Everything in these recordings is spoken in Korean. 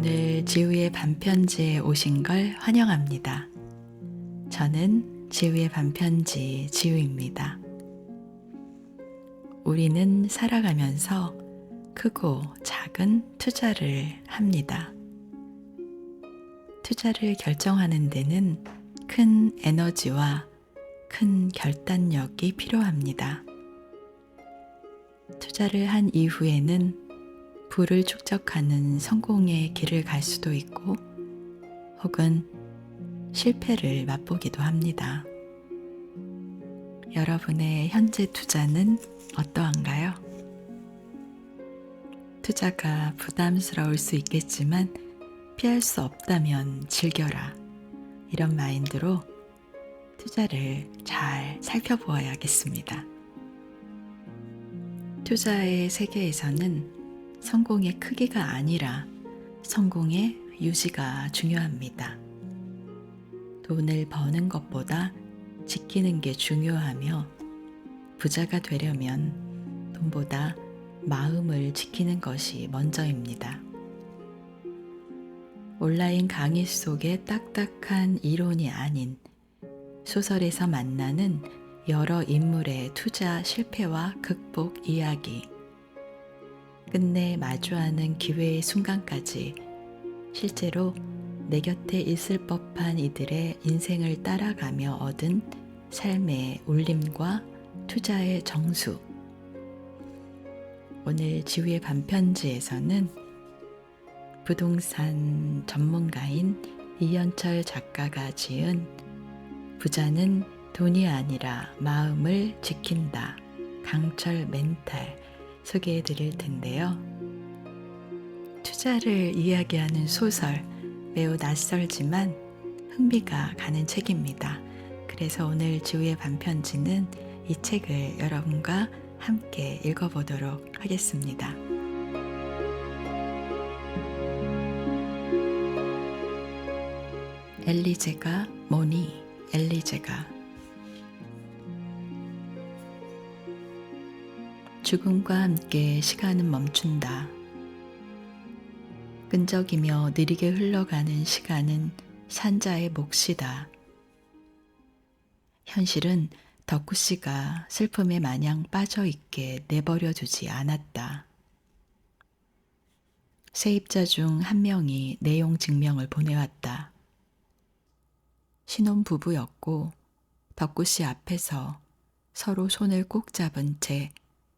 오늘 지우의 반편지에 오신 걸 환영합니다. 저는 지우의 반편지 지우입니다. 우리는 살아가면서 크고 작은 투자를 합니다. 투자를 결정하는 데는 큰 에너지와 큰 결단력이 필요합니다. 투자를 한 이후에는 부를 축적하는 성공의 길을 갈 수도 있고 혹은 실패를 맛보기도 합니다. 여러분의 현재 투자는 어떠한가요? 투자가 부담스러울 수 있겠지만 피할 수 없다면 즐겨라. 이런 마인드로 투자를 잘 살펴보아야겠습니다. 투자의 세계에서는 성공의 크기가 아니라 성공의 유지가 중요합니다. 돈을 버는 것보다 지키는 게 중요하며 부자가 되려면 돈보다 마음을 지키는 것이 먼저입니다. 온라인 강의 속의 딱딱한 이론이 아닌 소설에서 만나는 여러 인물의 투자 실패와 극복 이야기, 끝내 마주하는 기회의 순간까지 실제로 내 곁에 있을 법한 이들의 인생을 따라가며 얻은 삶의 울림과 투자의 정수. 오늘 지우의 반편지에서는 부동산 전문가인 이현철 작가가 지은 부자는 돈이 아니라 마음을 지킨다. 강철 멘탈 소개해 드릴 텐데요. 투자를 이야기하는 소설, 매우 낯설지만 흥미가 가는 책입니다. 그래서 오늘 지우의 반편지는 이 책을 여러분과 함께 읽어보도록 하겠습니다. 엘리제가 뭐니? 엘리제가 죽음과 함께 시간은 멈춘다. 끈적이며 느리게 흘러가는 시간은 산자의 몫이다. 현실은 덕후씨가 슬픔에 마냥 빠져있게 내버려 두지 않았다. 세입자 중 한 명이 내용 증명을 보내왔다. 신혼부부였고 덕후씨 앞에서 서로 손을 꼭 잡은 채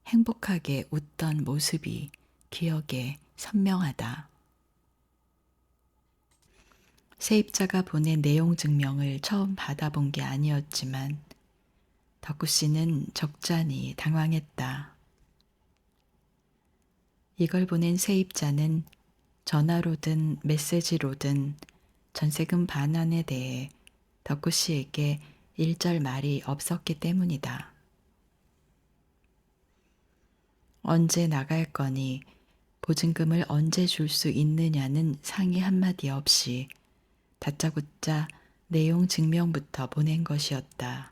행복하게 웃던 모습이 기억에 선명하다. 세입자가 보낸 내용 증명을 처음 받아본 게 아니었지만 덕구씨는 적잖이 당황했다. 이걸 보낸 세입자는 전화로든 메시지로든 전세금 반환에 대해 덕구씨에게 일절 말이 없었기 때문이다. 언제 나갈 거니, 보증금을 언제 줄 수 있느냐는 상의 한마디 없이 다짜고짜 내용 증명부터 보낸 것이었다.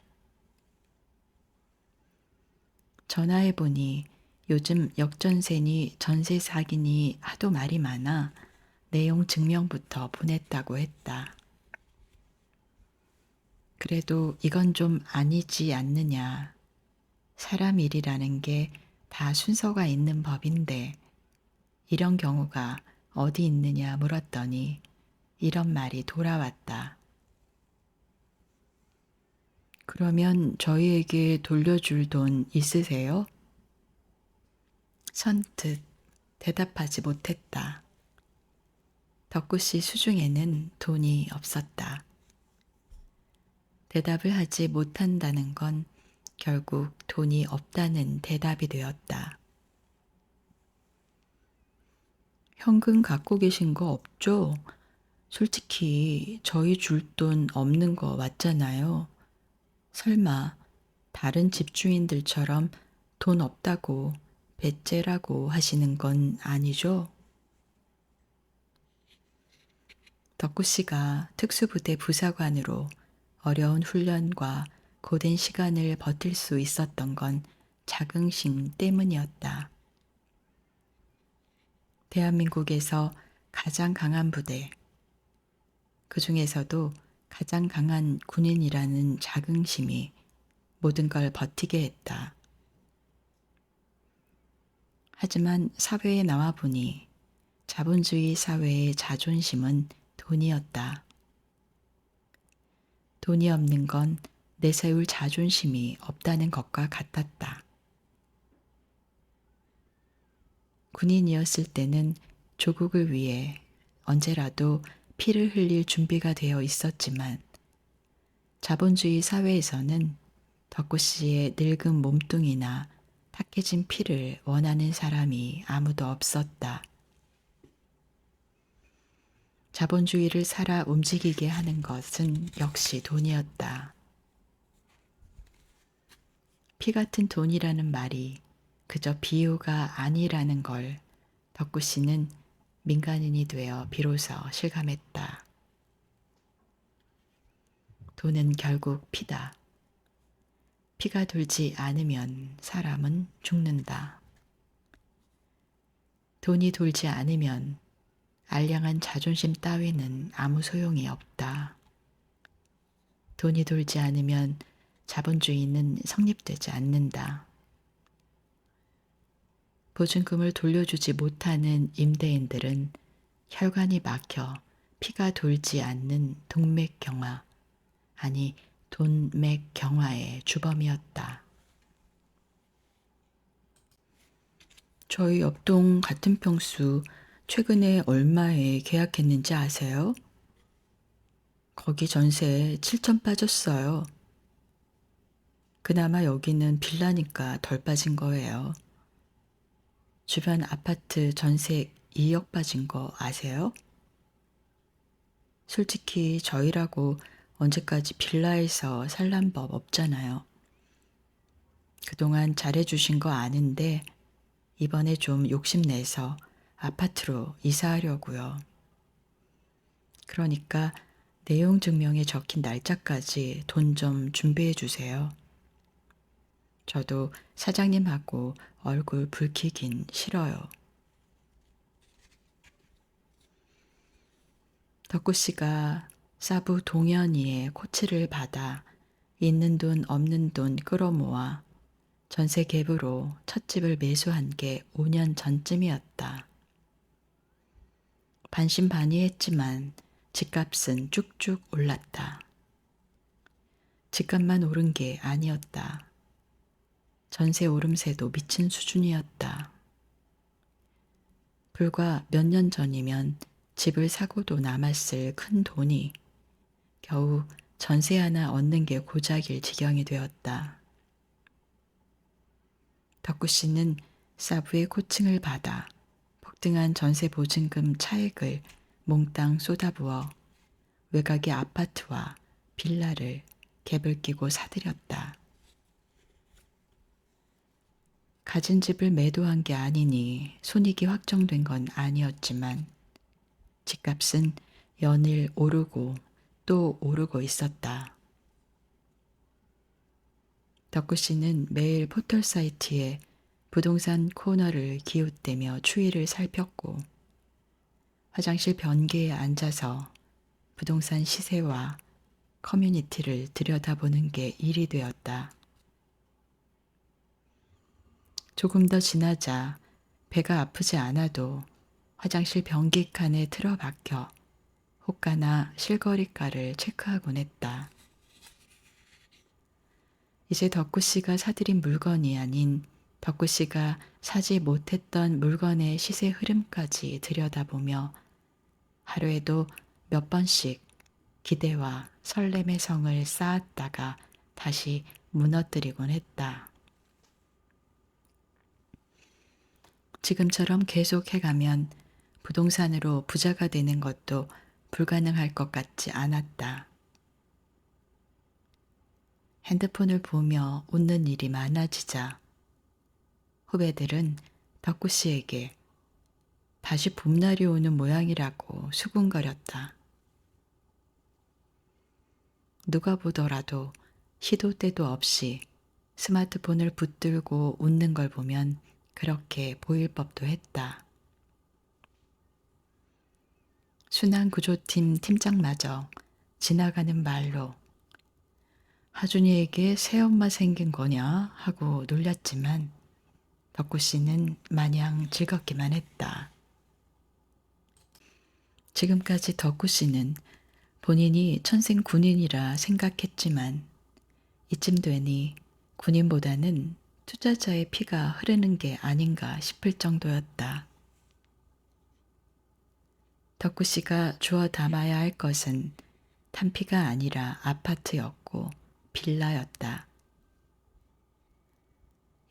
전화해보니 요즘 역전세니 전세 사기니 하도 말이 많아 내용 증명부터 보냈다고 했다. 그래도 이건 좀 아니지 않느냐. 사람 일이라는 게 다 순서가 있는 법인데 이런 경우가 어디 있느냐 물었더니 이런 말이 돌아왔다. 그러면 저희에게 돌려줄 돈 있으세요? 선뜻 대답하지 못했다. 덕구씨 수중에는 돈이 없었다. 대답을 하지 못한다는 건 결국 돈이 없다는 대답이 되었다. 현금 갖고 계신 거 없죠? 솔직히 저희 줄 돈 없는 거 맞잖아요. 설마 다른 집주인들처럼 돈 없다고 배째라고 하시는 건 아니죠? 덕구씨가 특수부대 부사관으로 어려운 훈련과 고된 시간을 버틸 수 있었던 건 자긍심 때문이었다. 대한민국에서 가장 강한 부대, 그 중에서도 가장 강한 군인이라는 자긍심이 모든 걸 버티게 했다. 하지만 사회에 나와 보니 자본주의 사회의 자존심은 돈이었다. 돈이 없는 건 내세울 자존심이 없다는 것과 같았다. 군인이었을 때는 조국을 위해 언제라도 피를 흘릴 준비가 되어 있었지만 자본주의 사회에서는 덕구 씨의 늙은 몸뚱이나 탁해진 피를 원하는 사람이 아무도 없었다. 자본주의를 살아 움직이게 하는 것은 역시 돈이었다. 피 같은 돈이라는 말이 그저 비유가 아니라는 걸 덕구 씨는 민간인이 되어 비로소 실감했다. 돈은 결국 피다. 피가 돌지 않으면 사람은 죽는다. 돈이 돌지 않으면 알량한 자존심 따위는 아무 소용이 없다. 돈이 돌지 않으면 자본주의는 성립되지 않는다. 보증금을 돌려주지 못하는 임대인들은 혈관이 막혀 피가 돌지 않는 동맥경화, 아니 돈맥경화의 주범이었다. 저희 옆동 같은 평수 최근에 얼마에 계약했는지 아세요? 거기 전세 7천 빠졌어요. 그나마 여기는 빌라니까 덜 빠진 거예요. 주변 아파트 전세 2억 빠진 거 아세요? 솔직히 저희라고 언제까지 빌라에서 살란 법 없잖아요. 그동안 잘해주신 거 아는데 이번에 좀 욕심내서 아파트로 이사하려고요. 그러니까 내용 증명에 적힌 날짜까지 돈 좀 준비해 주세요. 저도 사장님하고 얼굴 붉히긴 싫어요. 덕구 씨가 사부 동현이의 코치를 받아 있는 돈 없는 돈 끌어모아 전세 갭으로 첫 집을 매수한 게 5년 전쯤이었다. 반신반의했지만 집값은 쭉쭉 올랐다. 집값만 오른 게 아니었다. 전세 오름세도 미친 수준이었다. 불과 몇 년 전이면 집을 사고도 남았을 큰 돈이 겨우 전세 하나 얻는 게 고작일 지경이 되었다. 덕구 씨는 사부의 코칭을 받아 폭등한 전세 보증금 차액을 몽땅 쏟아부어 외곽의 아파트와 빌라를 갭을 끼고 사들였다. 가진 집을 매도한 게 아니니 손익이 확정된 건 아니었지만 집값은 연일 오르고 또 오르고 있었다. 덕구 씨는 매일 포털 사이트에 부동산 코너를 기웃대며 추이를 살폈고 화장실 변기에 앉아서 부동산 시세와 커뮤니티를 들여다보는 게 일이 되었다. 조금 더 지나자 배가 아프지 않아도 화장실 변기 칸에 틀어박혀 호가나 실거래가를 체크하곤 했다. 이제 덕구 씨가 사들인 물건이 아닌 덕구 씨가 사지 못했던 물건의 시세 흐름까지 들여다보며 하루에도 몇 번씩 기대와 설렘의 성을 쌓았다가 다시 무너뜨리곤 했다. 지금처럼 계속 해가면 부동산으로 부자가 되는 것도 불가능할 것 같지 않았다. 핸드폰을 보며 웃는 일이 많아지자 후배들은 덕구 씨에게 다시 봄날이 오는 모양이라고 수군거렸다. 누가 보더라도 시도 때도 없이 스마트폰을 붙들고 웃는 걸 보면 그렇게 보일 법도 했다. 순환구조팀 팀장마저 지나가는 말로 하준이에게 새엄마 생긴 거냐 하고 놀렸지만 덕구 씨는 마냥 즐겁기만 했다. 지금까지 덕구 씨는 본인이 천생 군인이라 생각했지만 이쯤 되니 군인보다는 투자자의 피가 흐르는 게 아닌가 싶을 정도였다. 덕구 씨가 주워 담아야 할 것은 탄피가 아니라 아파트였고 빌라였다.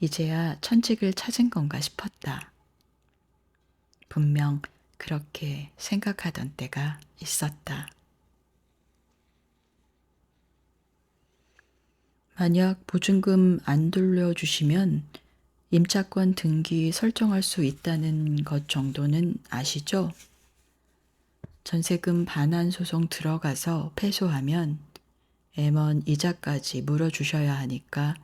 이제야 천직을 찾은 건가 싶었다. 분명 그렇게 생각하던 때가 있었다. 만약 보증금 안 돌려주시면 임차권 등기 설정할 수 있다는 것 정도는 아시죠? 전세금 반환 소송 들어가서 패소하면 M1 이자까지 물어주셔야 하니까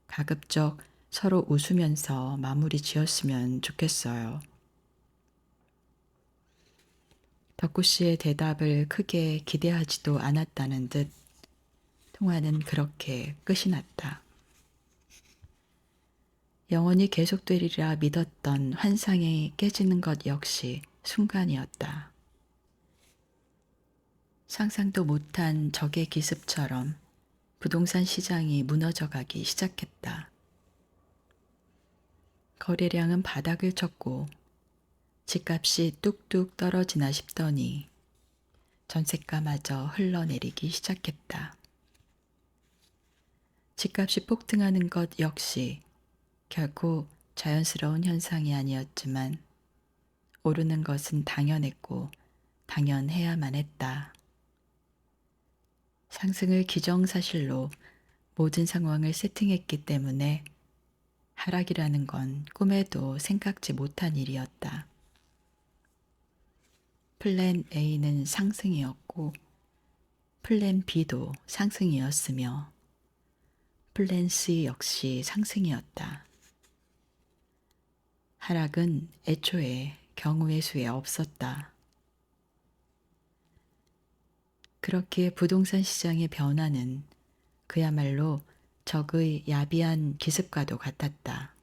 가급적 서로 웃으면서 마무리 지었으면 좋겠어요. 덕구 씨의 대답을 크게 기대하지도 않았다는 듯 통화는 그렇게 끝이 났다. 영원히 계속되리라 믿었던 환상이 깨지는 것 역시 순간이었다. 상상도 못한 적의 기습처럼 부동산 시장이 무너져가기 시작했다. 거래량은 바닥을 쳤고 집값이 뚝뚝 떨어지나 싶더니 전세가마저 흘러내리기 시작했다. 집값이 폭등하는 것 역시 결코 자연스러운 현상이 아니었지만 오르는 것은 당연했고 당연해야만 했다. 상승을 기정사실로 모든 상황을 세팅했기 때문에 하락이라는 건 꿈에도 생각지 못한 일이었다. 플랜 A는 상승이었고 플랜 B도 상승이었으며 플랜 C 역시 상승이었다. 하락은 애초에 경우의 수에 없었다. 그렇게 부동산 시장의 변화는 그야말로 적의 야비한 기습과도 같았다.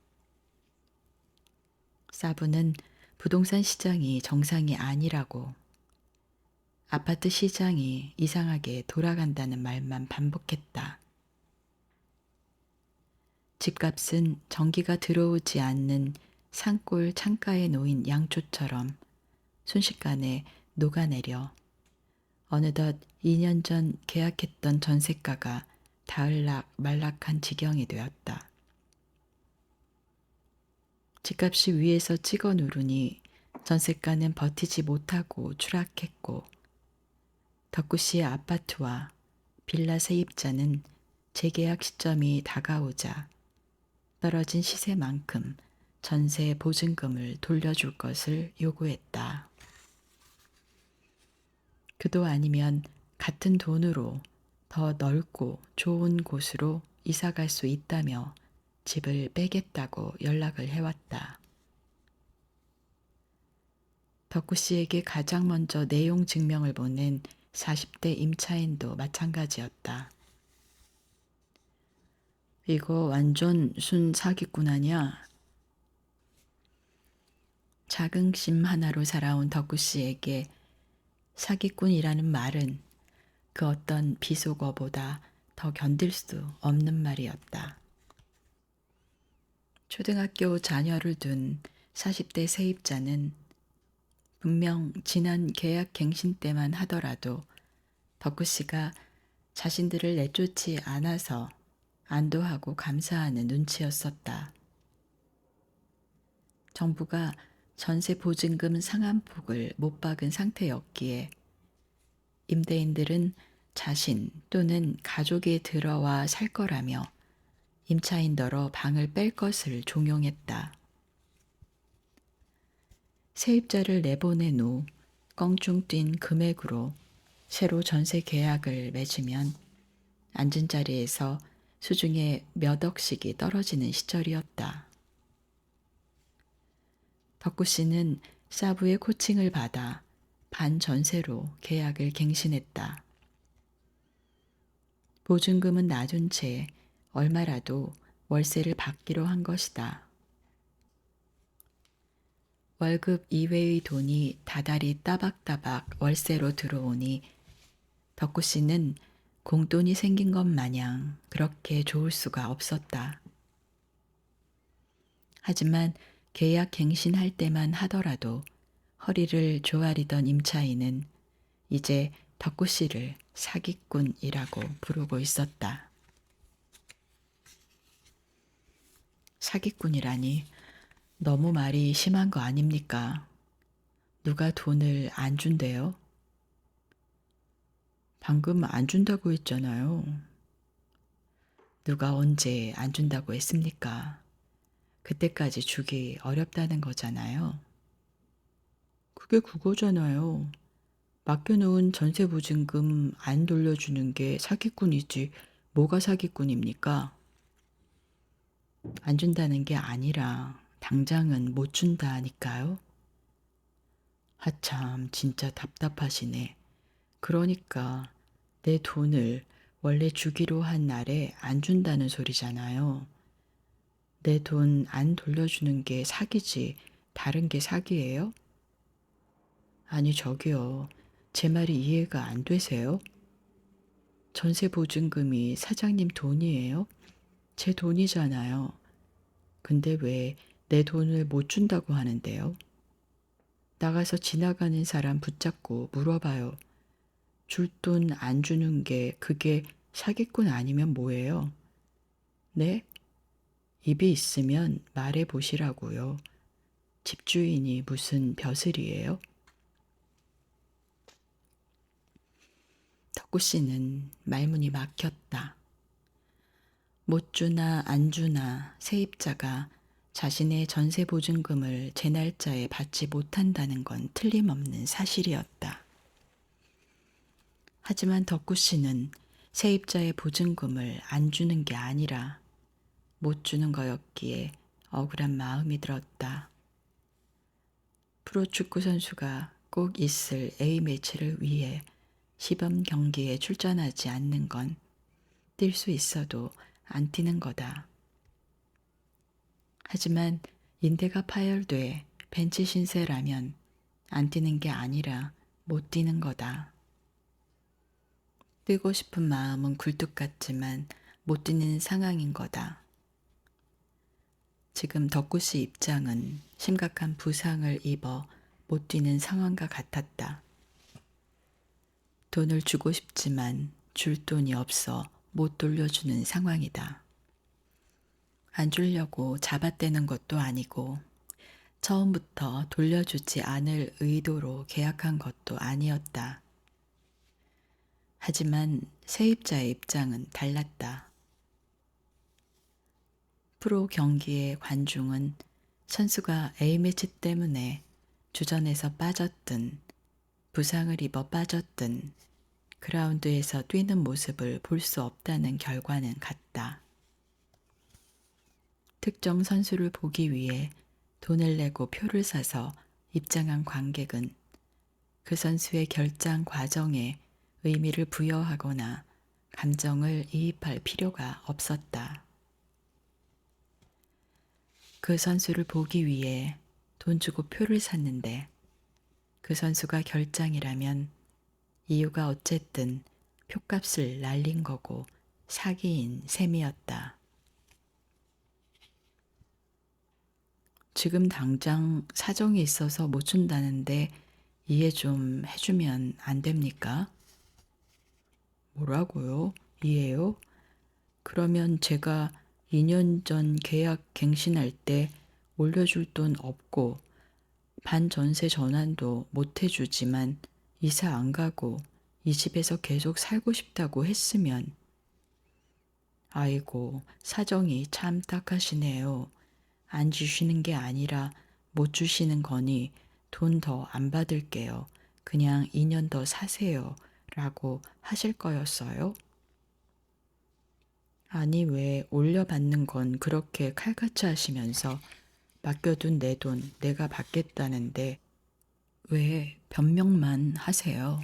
사부는 부동산 시장이 정상이 아니라고, 아파트 시장이 이상하게 돌아간다는 말만 반복했다. 집값은 전기가 들어오지 않는 산골 창가에 놓인 양초처럼 순식간에 녹아내려 어느덧 2년 전 계약했던 전세가가 다을락 말락한 지경이 되었다. 집값이 위에서 찍어 누르니 전세가는 버티지 못하고 추락했고 덕구 씨의 아파트와 빌라 세입자는 재계약 시점이 다가오자 떨어진 시세만큼 전세 보증금을 돌려줄 것을 요구했다. 그도 아니면 같은 돈으로 더 넓고 좋은 곳으로 이사 갈 수 있다며 집을 빼겠다고 연락을 해왔다. 덕구 씨에게 가장 먼저 내용 증명을 보낸 40대 임차인도 마찬가지였다. 이거 완전 순 사기꾼 아냐? 자긍심 하나로 살아온 덕구 씨에게 사기꾼이라는 말은 그 어떤 비속어보다 더 견딜 수 없는 말이었다. 초등학교 자녀를 둔 40대 세입자는 분명 지난 계약 갱신 때만 하더라도 덕구 씨가 자신들을 내쫓지 않아서 안도하고 감사하는 눈치였었다. 정부가 전세 보증금 상한폭을 못 박은 상태였기에 임대인들은 자신 또는 가족이 들어와 살 거라며 임차인더러 방을 뺄 것을 종용했다. 세입자를 내보낸 후 껑충 뛴 금액으로 새로 전세 계약을 맺으면 앉은 자리에서 수중에 몇 억씩이 떨어지는 시절이었다. 덕구 씨는 사부의 코칭을 받아 반전세로 계약을 갱신했다. 보증금은 놔둔 채 얼마라도 월세를 받기로 한 것이다. 월급 이외의 돈이 다달이 따박따박 월세로 들어오니 덕구 씨는 공돈이 생긴 것 마냥 그렇게 좋을 수가 없었다. 하지만 계약 갱신할 때만 하더라도 허리를 조아리던 임차인은 이제 덕구 씨를 사기꾼이라고 부르고 있었다. 사기꾼이라니 너무 말이 심한 거 아닙니까? 누가 돈을 안 준대요? 방금 안 준다고 했잖아요. 누가 언제 안 준다고 했습니까? 그때까지 주기 어렵다는 거잖아요. 그게 그거잖아요. 맡겨놓은 전세보증금 안 돌려주는 게 사기꾼이지 뭐가 사기꾼입니까? 안 준다는 게 아니라 당장은 못 준다니까요. 하참 진짜 답답하시네. 그러니까 내 돈을 원래 주기로 한 날에 안 준다는 소리잖아요. 내 돈 안 돌려주는 게 사기지 다른 게 사기예요? 아니 저기요. 제 말이 이해가 안 되세요? 전세 보증금이 사장님 돈이에요? 제 돈이잖아요. 근데 왜 내 돈을 못 준다고 하는데요? 나가서 지나가는 사람 붙잡고 물어봐요. 줄 돈 안 주는 게 그게 사기꾼 아니면 뭐예요? 네? 입이 있으면 말해 보시라고요. 집주인이 무슨 벼슬이에요? 덕구 씨는 말문이 막혔다. 못 주나 안 주나 세입자가 자신의 전세 보증금을 제 날짜에 받지 못한다는 건 틀림없는 사실이었다. 하지만 덕구 씨는 세입자의 보증금을 안 주는 게 아니라 못 주는 거였기에 억울한 마음이 들었다. 프로축구 선수가 꼭 있을 A매치를 위해 시범 경기에 출전하지 않는 건 뛸 수 있어도 안 뛰는 거다. 하지만 인대가 파열돼 벤치 신세라면 안 뛰는 게 아니라 못 뛰는 거다. 뛰고 싶은 마음은 굴뚝 같지만 못 뛰는 상황인 거다. 지금 덕구 씨 입장은 심각한 부상을 입어 못 뛰는 상황과 같았다. 돈을 주고 싶지만 줄 돈이 없어 못 돌려주는 상황이다. 안 주려고 잡아떼는 것도 아니고 처음부터 돌려주지 않을 의도로 계약한 것도 아니었다. 하지만 세입자의 입장은 달랐다. 프로 경기의 관중은 선수가 A매치 때문에 주전에서 빠졌든 부상을 입어 빠졌든 그라운드에서 뛰는 모습을 볼 수 없다는 결과는 같다. 특정 선수를 보기 위해 돈을 내고 표를 사서 입장한 관객은 그 선수의 결장 과정에 의미를 부여하거나 감정을 이입할 필요가 없었다. 그 선수를 보기 위해 돈 주고 표를 샀는데 그 선수가 결장이라면 이유가 어쨌든 표값을 날린 거고 사기인 셈이었다. 지금 당장 사정이 있어서 못 준다는데 이해 좀 해주면 안 됩니까? 뭐라고요? 이해요? 그러면 제가 2년 전 계약 갱신할 때 올려줄 돈 없고 반전세 전환도 못 해주지만 이사 안 가고 이 집에서 계속 살고 싶다고 했으면 아이고 사정이 참 딱하시네요. 안 주시는 게 아니라 못 주시는 거니 돈 더 안 받을게요. 그냥 2년 더 사세요. 라고 하실 거였어요? 아니 왜 올려받는 건 그렇게 칼같이 하시면서 맡겨둔 내 돈 내가 받겠다는데 왜 변명만 하세요?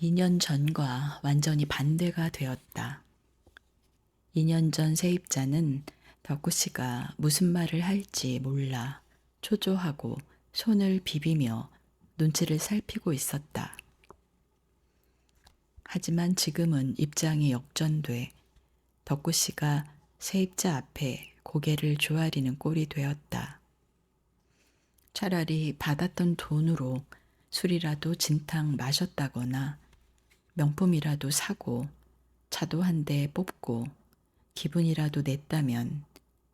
2년 전과 완전히 반대가 되었다. 2년 전 세입자는 덕구 씨가 무슨 말을 할지 몰라 초조하고 손을 비비며 눈치를 살피고 있었다. 하지만 지금은 입장이 역전돼 덕구 씨가 세입자 앞에 고개를 조아리는 꼴이 되었다. 차라리 받았던 돈으로 술이라도 진탕 마셨다거나 명품이라도 사고 차도 한 대 뽑고 기분이라도 냈다면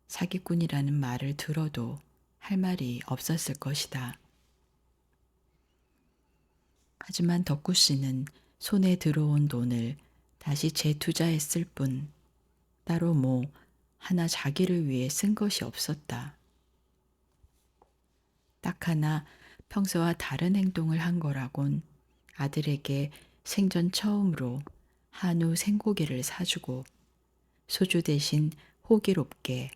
사기꾼이라는 말을 들어도 할 말이 없었을 것이다. 하지만 덕구 씨는 손에 들어온 돈을 다시 재투자했을 뿐 따로 뭐 하나 자기를 위해 쓴 것이 없었다. 딱 하나 평소와 다른 행동을 한 거라곤 아들에게 생전 처음으로 한우 생고기를 사주고 소주 대신 호기롭게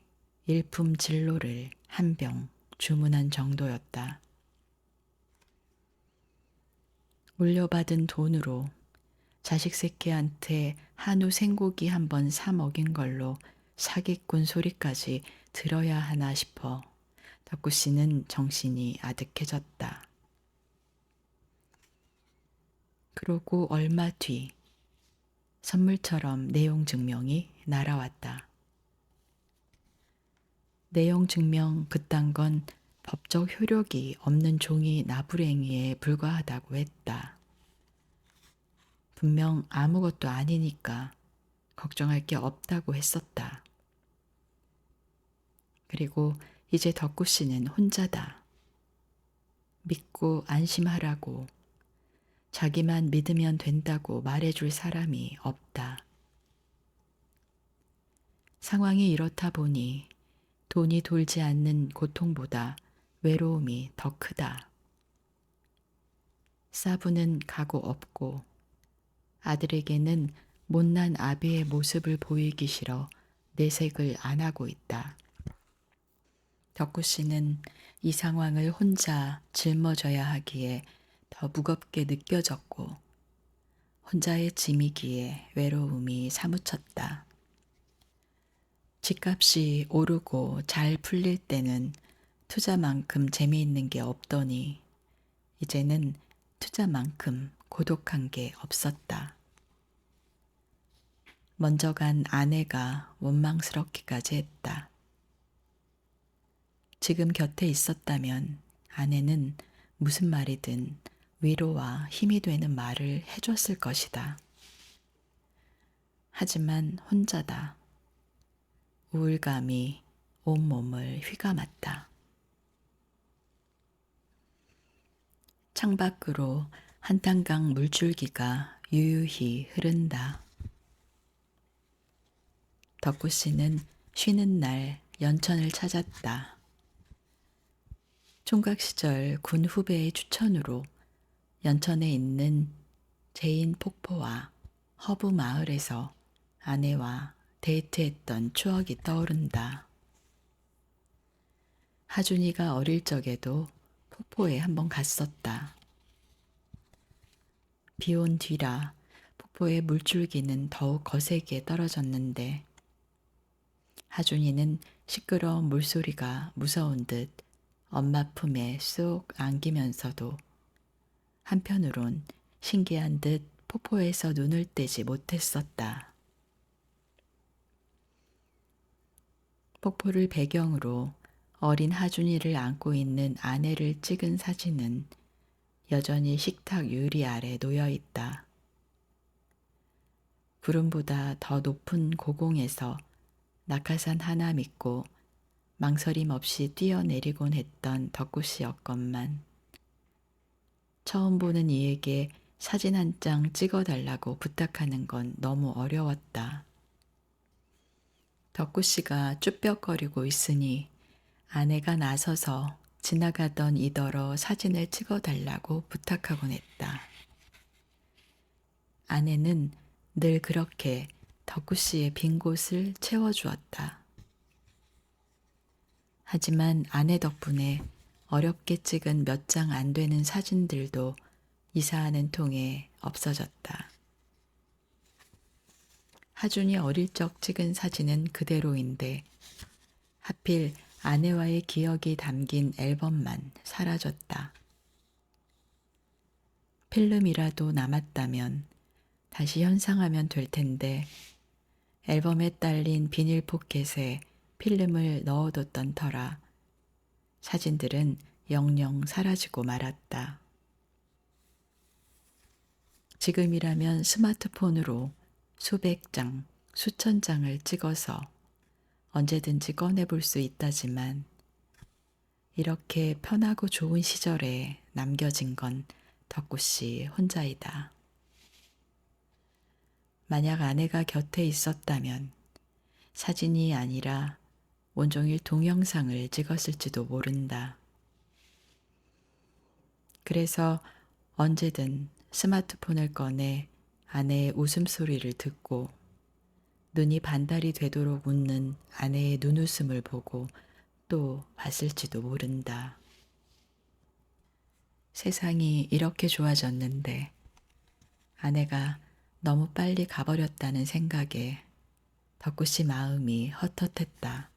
일품 진로를 한 병 주문한 정도였다. 물려받은 돈으로 자식 새끼한테 한우 생고기 한 번 사 먹인 걸로 사기꾼 소리까지 들어야 하나 싶어 덕구 씨는 정신이 아득해졌다. 그러고 얼마 뒤 선물처럼 내용 증명이 날아왔다. 내용 증명 그딴 건 법적 효력이 없는 종이 나부랭이에 불과하다고 했다. 분명 아무것도 아니니까 걱정할 게 없다고 했었다. 그리고 이제 덕구 씨는 혼자다. 믿고 안심하라고 자기만 믿으면 된다고 말해줄 사람이 없다. 상황이 이렇다 보니 돈이 돌지 않는 고통보다 외로움이 더 크다. 사부는 가고 없고 아들에게는 못난 아비의 모습을 보이기 싫어 내색을 안 하고 있다. 덕구 씨는 이 상황을 혼자 짊어져야 하기에 더 무겁게 느껴졌고 혼자의 짐이기에 외로움이 사무쳤다. 집값이 오르고 잘 풀릴 때는 투자만큼 재미있는 게 없더니 이제는 투자만큼 고독한 게 없었다. 먼저 간 아내가 원망스럽기까지 했다. 지금 곁에 있었다면 아내는 무슨 말이든 위로와 힘이 되는 말을 해줬을 것이다. 하지만 혼자다. 우울감이 온몸을 휘감았다. 창밖으로 한탄강 물줄기가 유유히 흐른다. 덕구 씨는 쉬는 날 연천을 찾았다. 총각 시절 군 후배의 추천으로 연천에 있는 제인 폭포와 허브 마을에서 아내와 데이트했던 추억이 떠오른다. 하준이가 어릴 적에도 폭포에 한번 갔었다. 비 온 뒤라 폭포의 물줄기는 더욱 거세게 떨어졌는데 하준이는 시끄러운 물소리가 무서운 듯 엄마 품에 쏙 안기면서도 한편으론 신기한 듯 폭포에서 눈을 떼지 못했었다. 폭포를 배경으로 어린 하준이를 안고 있는 아내를 찍은 사진은 여전히 식탁 유리 아래 놓여 있다. 구름보다 더 높은 고공에서 낙하산 하나 믿고 망설임 없이 뛰어내리곤 했던 덕구 씨였건만 처음 보는 이에게 사진 한 장 찍어달라고 부탁하는 건 너무 어려웠다. 덕구 씨가 쭈뼛거리고 있으니 아내가 나서서 지나가던 이더러 사진을 찍어달라고 부탁하곤 했다. 아내는 늘 그렇게 덕구 씨의 빈 곳을 채워주었다. 하지만 아내 덕분에 어렵게 찍은 몇 장 안 되는 사진들도 이사하는 통에 없어졌다. 하준이 어릴 적 찍은 사진은 그대로인데 하필 아내와의 기억이 담긴 앨범만 사라졌다. 필름이라도 남았다면 다시 현상하면 될 텐데 앨범에 딸린 비닐 포켓에 필름을 넣어뒀던 터라 사진들은 영영 사라지고 말았다. 지금이라면 스마트폰으로 수백 장, 수천 장을 찍어서 언제든지 꺼내볼 수 있다지만 이렇게 편하고 좋은 시절에 남겨진 건 덕구씨 혼자이다. 만약 아내가 곁에 있었다면 사진이 아니라 온종일 동영상을 찍었을지도 모른다. 그래서 언제든 스마트폰을 꺼내 아내의 웃음소리를 듣고 눈이 반달이 되도록 웃는 아내의 눈웃음을 보고 또 봤을지도 모른다. 세상이 이렇게 좋아졌는데 아내가 너무 빨리 가버렸다는 생각에 덕구씨 마음이 헛헛했다.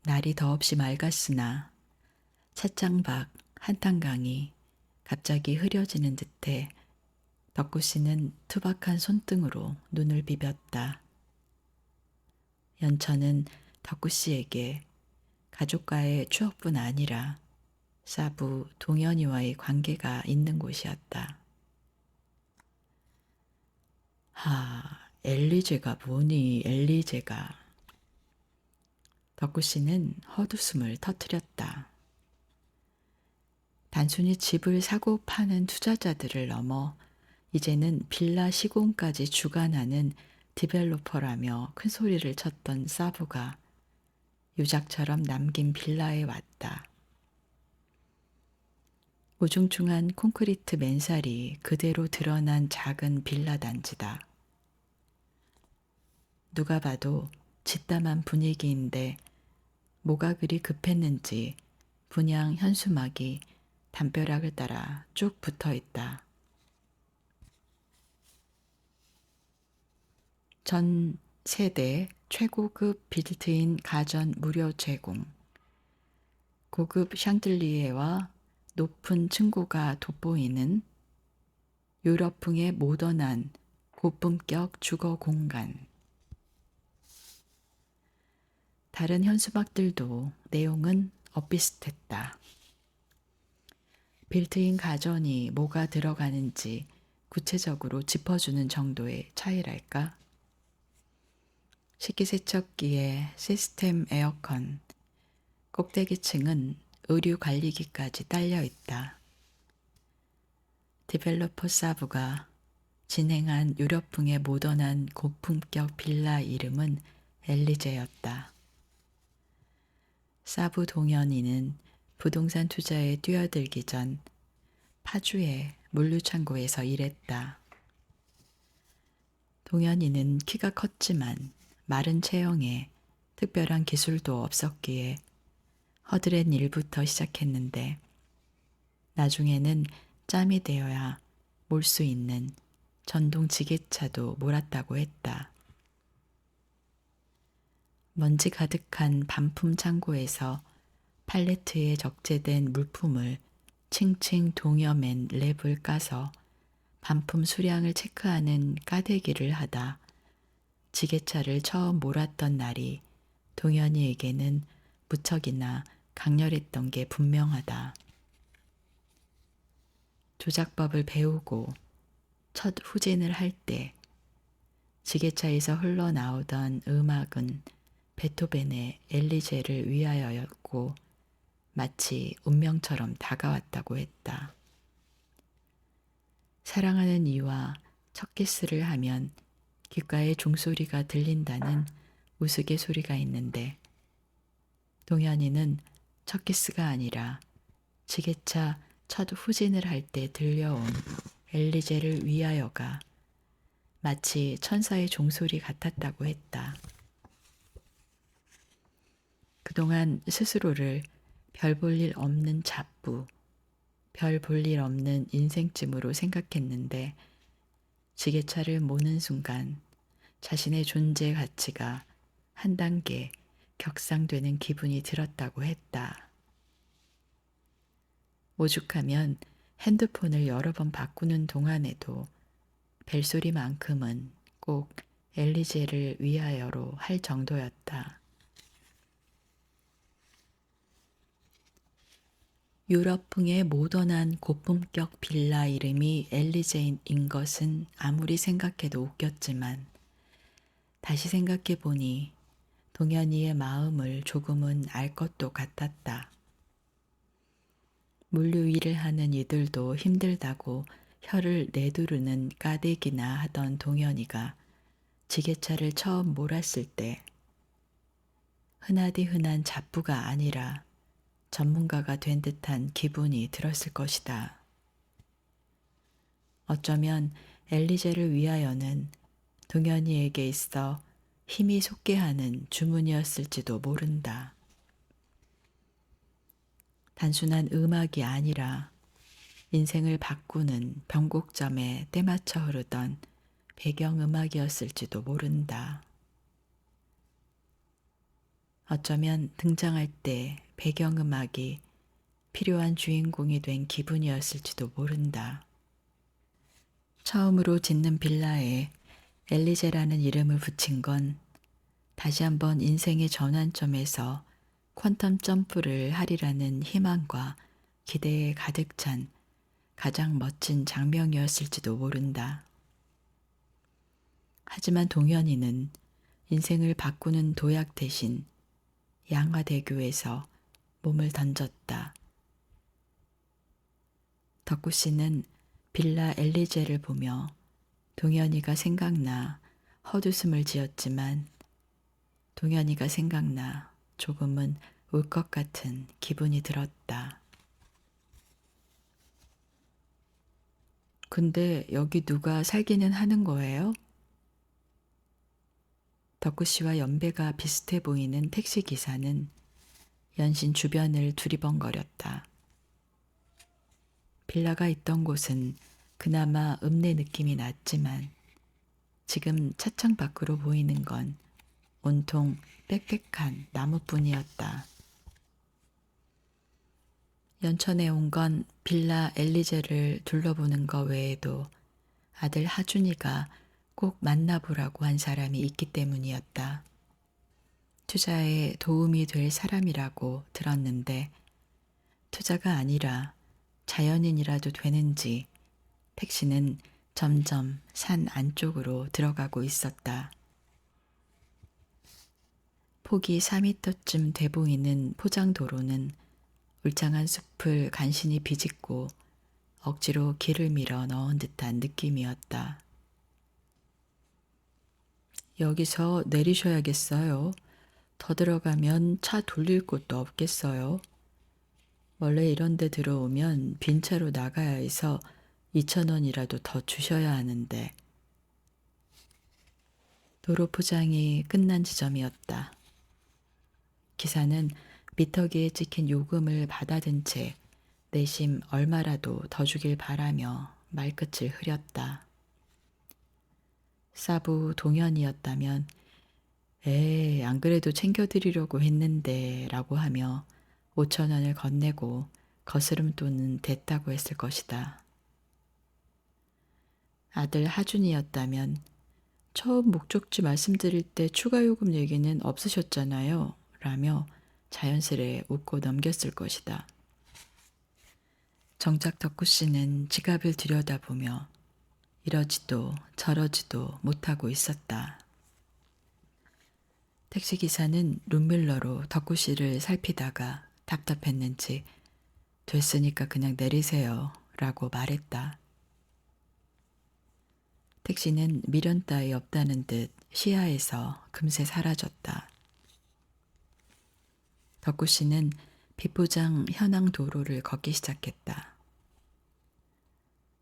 날이 더없이 맑았으나 찻장박 한탄강이 갑자기 흐려지는 듯해 덕구씨는 투박한 손등으로 눈을 비볐다. 연천은 덕구씨에게 가족과의 추억뿐 아니라 사부 동현이와의 관계가 있는 곳이었다. 엘리제가 뭐니 엘리제가. 덕구씨는 헛웃음을 터뜨렸다. 단순히 집을 사고 파는 투자자들을 넘어 이제는 빌라 시공까지 주관하는 디벨로퍼라며 큰 소리를 쳤던 사부가 유작처럼 남긴 빌라에 왔다. 우중충한 콘크리트 맨살이 그대로 드러난 작은 빌라 단지다. 누가 봐도 짓담한 분위기인데 뭐가 그리 급했는지 분양 현수막이 담벼락을 따라 쭉 붙어 있다. 전 세대 최고급 빌트인 가전 무료 제공. 고급 샹들리에와 높은 층고가 돋보이는 유럽풍의 모던한 고품격 주거 공간. 다른 현수막들도 내용은 엇비슷했다. 빌트인 가전이 뭐가 들어가는지 구체적으로 짚어주는 정도의 차이랄까? 식기세척기에 시스템 에어컨, 꼭대기층은 의류 관리기까지 딸려 있다. 디벨로퍼 사부가 진행한 유럽풍의 모던한 고품격 빌라 이름은 엘리제였다. 사부 동현이는 부동산 투자에 뛰어들기 전 파주의 물류창고에서 일했다. 동현이는 키가 컸지만 마른 체형에 특별한 기술도 없었기에 허드렛 일부터 시작했는데 나중에는 짬이 되어야 몰 수 있는 전동 지게차도 몰았다고 했다. 먼지 가득한 반품 창고에서 팔레트에 적재된 물품을 칭칭 동여맨 랩을 까서 반품 수량을 체크하는 까대기를 하다 지게차를 처음 몰았던 날이 동현이에게는 무척이나 강렬했던 게 분명하다. 조작법을 배우고 첫 후진을 할 때 지게차에서 흘러나오던 음악은 베토벤의 엘리제를 위하여였고 마치 운명처럼 다가왔다고 했다. 사랑하는 이와 첫 키스를 하면 귓가에 종소리가 들린다는 우스갯소리가 있는데 동현이는 첫 키스가 아니라 지게차 첫 후진을 할 때 들려온 엘리제를 위하여가 마치 천사의 종소리 같았다고 했다. 그동안 스스로를 별 볼 일 없는 잡부, 별 볼 일 없는 인생쯤으로 생각했는데 지게차를 모는 순간 자신의 존재 가치가 한 단계 격상되는 기분이 들었다고 했다. 오죽하면 핸드폰을 여러 번 바꾸는 동안에도 벨소리만큼은 꼭 엘리제를 위하여로 할 정도였다. 유럽풍의 모던한 고품격 빌라 이름이 엘리제인 것은 아무리 생각해도 웃겼지만 다시 생각해 보니 동현이의 마음을 조금은 알 것도 같았다. 물류 일을 하는 이들도 힘들다고 혀를 내두르는 까대기나 하던 동현이가 지게차를 처음 몰았을 때 흔하디 흔한 잡부가 아니라 전문가가 된 듯한 기분이 들었을 것이다. 어쩌면 엘리제를 위하여는 동현이에게 있어 힘이 솟게 하는 주문이었을지도 모른다. 단순한 음악이 아니라 인생을 바꾸는 변곡점에 때맞춰 흐르던 배경음악이었을지도 모른다. 어쩌면 등장할 때 배경음악이 필요한 주인공이 된 기분이었을지도 모른다. 처음으로 짓는 빌라에 엘리제라는 이름을 붙인 건 다시 한번 인생의 전환점에서 퀀텀 점프를 하리라는 희망과 기대에 가득 찬 가장 멋진 장면이었을지도 모른다. 하지만 동현이는 인생을 바꾸는 도약 대신 양화대교에서 몸을 던졌다. 덕구씨는 빌라 엘리제를 보며 동현이가 생각나 헛웃음을 지었지만 동현이가 생각나 조금은 울 것 같은 기분이 들었다. 근데 여기 누가 살기는 하는 거예요? 덕구씨와 연배가 비슷해 보이는 택시기사는 연신 주변을 두리번거렸다. 빌라가 있던 곳은 그나마 읍내 느낌이 났지만 지금 차창 밖으로 보이는 건 온통 빽빽한 나무뿐이었다. 연천에 온 건 빌라 엘리제를 둘러보는 것 외에도 아들 하준이가 꼭 만나보라고 한 사람이 있기 때문이었다. 투자에 도움이 될 사람이라고 들었는데 투자가 아니라 자연인이라도 되는지 택시는 점점 산 안쪽으로 들어가고 있었다. 폭이 4미터쯤 돼 보이는 포장도로는 울창한 숲을 간신히 비집고 억지로 길을 밀어 넣은 듯한 느낌이었다. 여기서 내리셔야겠어요. 더 들어가면 차 돌릴 곳도 없겠어요. 원래 이런 데 들어오면 빈 차로 나가야 해서 2,000원이라도 더 주셔야 하는데. 도로 포장이 끝난 지점이었다. 기사는 미터기에 찍힌 요금을 받아든 채 내심 얼마라도 더 주길 바라며 말끝을 흐렸다. 사부 동현이었다면 안 그래도 챙겨드리려고 했는데 라고 하며 5,000원을 건네고 거스름돈은 됐다고 했을 것이다. 아들 하준이였다면 처음 목적지 말씀드릴 때 추가 요금 얘기는 없으셨잖아요 라며 자연스레 웃고 넘겼을 것이다. 정작 덕구씨는 지갑을 들여다보며 이러지도 저러지도 못하고 있었다. 택시기사는 룸밀러로 덕구씨를 살피다가 답답했는지 됐으니까 그냥 내리세요 라고 말했다. 택시는 미련 따위 없다는 듯 시야에서 금세 사라졌다. 덕구씨는 비포장 현황 도로를 걷기 시작했다.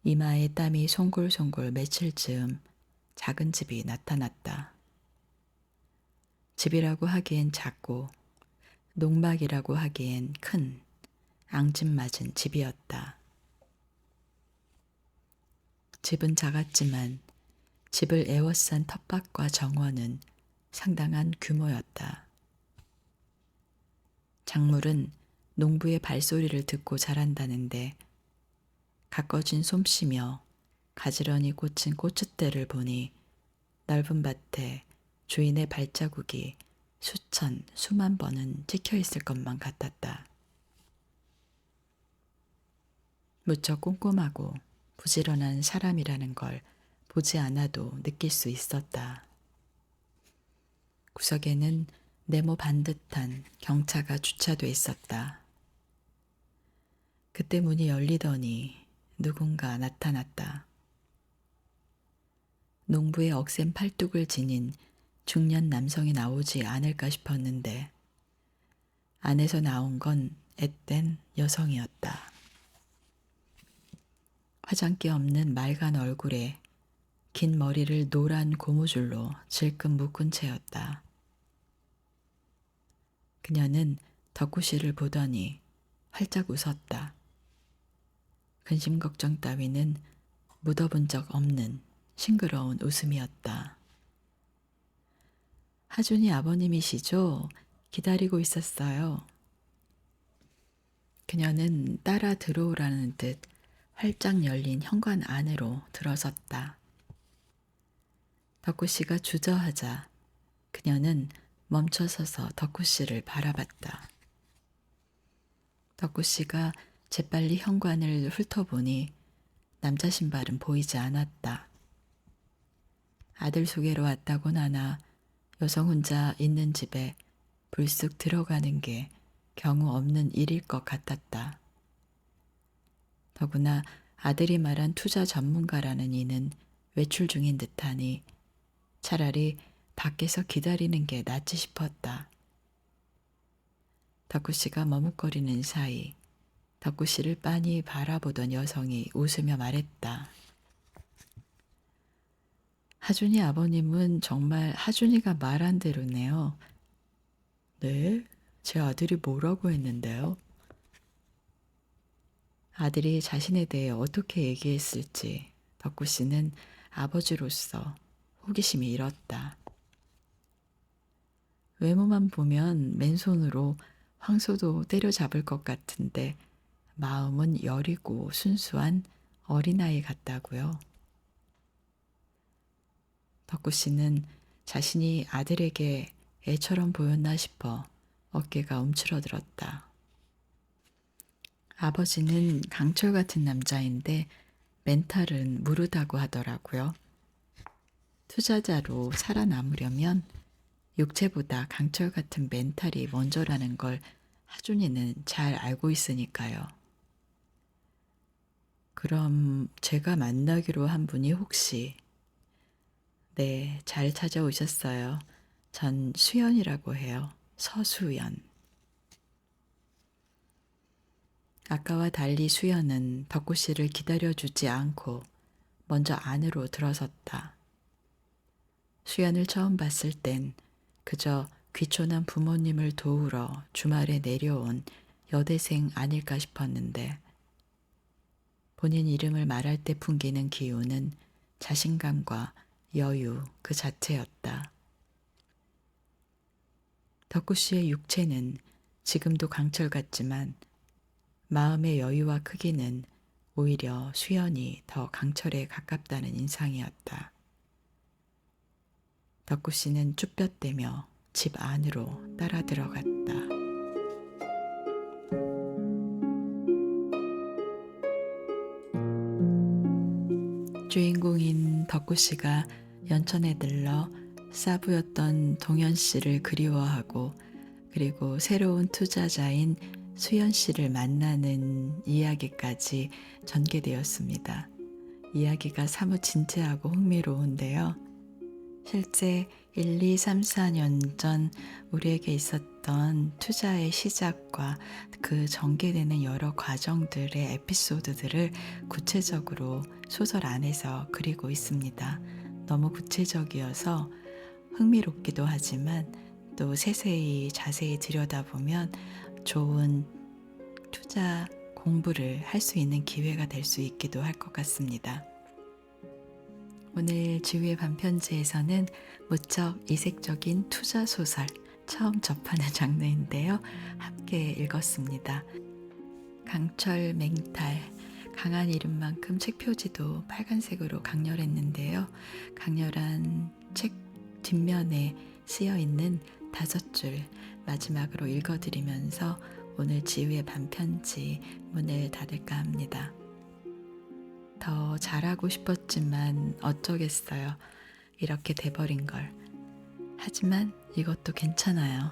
이마에 땀이 송골송골 맺힐 즈음 작은 집이 나타났다. 집이라고 하기엔 작고 농막이라고 하기엔 큰 앙증맞은 집이었다. 집은 작았지만 집을 에워싼 텃밭과 정원은 상당한 규모였다. 작물은 농부의 발소리를 듣고 자란다는데 가꿔진 솜씨며 가지런히 꽂힌 고춧대를 보니 넓은 밭에 주인의 발자국이 수천, 수만 번은 찍혀 있을 것만 같았다. 무척 꼼꼼하고 부지런한 사람이라는 걸 보지 않아도 느낄 수 있었다. 구석에는 네모 반듯한 경차가 주차돼 있었다. 그때 문이 열리더니 누군가 나타났다. 농부의 억센 팔뚝을 지닌 중년 남성이 나오지 않을까 싶었는데 안에서 나온 건 앳된 여성이었다. 화장기 없는 맑은 얼굴에 긴 머리를 노란 고무줄로 질끈 묶은 채였다. 그녀는 덕구씨를 보더니 활짝 웃었다. 근심 걱정 따위는 묻어본 적 없는 싱그러운 웃음이었다. 하준이 아버님이시죠? 기다리고 있었어요. 그녀는 따라 들어오라는 듯 활짝 열린 현관 안으로 들어섰다. 덕구씨가 주저하자 그녀는 멈춰서서 덕구씨를 바라봤다. 덕구씨가 재빨리 현관을 훑어보니 남자 신발은 보이지 않았다. 아들 소개로 왔다곤 하나 여성 혼자 있는 집에 불쑥 들어가는 게 경우 없는 일일 것 같았다. 더구나 아들이 말한 투자 전문가라는 이는 외출 중인 듯하니 차라리 밖에서 기다리는 게 낫지 싶었다. 덕구씨가 머뭇거리는 사이 덕구씨를 빤히 바라보던 여성이 웃으며 말했다. 하준이 아버님은 정말 하준이가 말한 대로네요. 네? 제 아들이 뭐라고 했는데요? 아들이 자신에 대해 어떻게 얘기했을지 덕구씨는 아버지로서 호기심이 일었다. 외모만 보면 맨손으로 황소도 때려잡을 것 같은데 마음은 여리고 순수한 어린아이 같다고요. 덕구씨는 자신이 아들에게 애처럼 보였나 싶어 어깨가 움츠러들었다. 아버지는 강철 같은 남자인데 멘탈은 무르다고 하더라고요. 투자자로 살아남으려면 육체보다 강철 같은 멘탈이 먼저라는 걸 하준이는 잘 알고 있으니까요. 그럼 제가 만나기로 한 분이 혹시... 네, 잘 찾아오셨어요. 전 수연이라고 해요. 서수연. 아까와 달리 수연은 덕구씨를 기다려주지 않고 먼저 안으로 들어섰다. 수연을 처음 봤을 땐 그저 귀촌한 부모님을 도우러 주말에 내려온 여대생 아닐까 싶었는데 본인 이름을 말할 때 풍기는 기운은 자신감과 여유 그 자체였다. 덕구씨의 육체는 지금도 강철 같지만 마음의 여유와 크기는 오히려 수연이 더 강철에 가깝다는 인상이었다. 덕구씨는 쭈뼛대며 집 안으로 따라 들어갔다. 주인공인 덕구씨가 연천에 들러 사부였던 동현씨를 그리워하고 그리고 새로운 투자자인 수연씨를 만나는 이야기까지 전개되었습니다. 이야기가 사뭇 진지하고 흥미로운데요. 실제 1, 2, 3, 4년 전 우리에게 있었던 투자의 시작과 그 전개되는 여러 과정들의 에피소드들을 구체적으로 소설 안에서 그리고 있습니다. 너무 구체적이어서 흥미롭기도 하지만 또 세세히 자세히 들여다보면 좋은 투자 공부를 할 수 있는 기회가 될 수 있기도 할 것 같습니다. 오늘 지우의 반편지에서는 무척 이색적인 투자 소설 처음 접하는 장르인데요. 함께 읽었습니다. 강철 맹탈, 강한 이름만큼 책 표지도 빨간색으로 강렬했는데요. 강렬한 책 뒷면에 쓰여 있는 5줄 마지막으로 읽어드리면서 오늘 지우의 반편지 문을 닫을까 합니다. 더 잘하고 싶었지만 어쩌겠어요. 이렇게 돼버린 걸. 하지만 이것도 괜찮아요.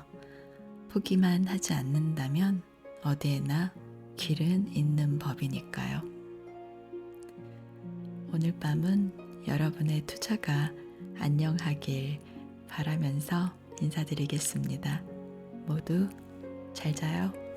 포기만 하지 않는다면 어디에나 길은 있는 법이니까요. 오늘 밤은 여러분의 투자가 안녕하길 바라면서 인사드리겠습니다. 모두 잘 자요.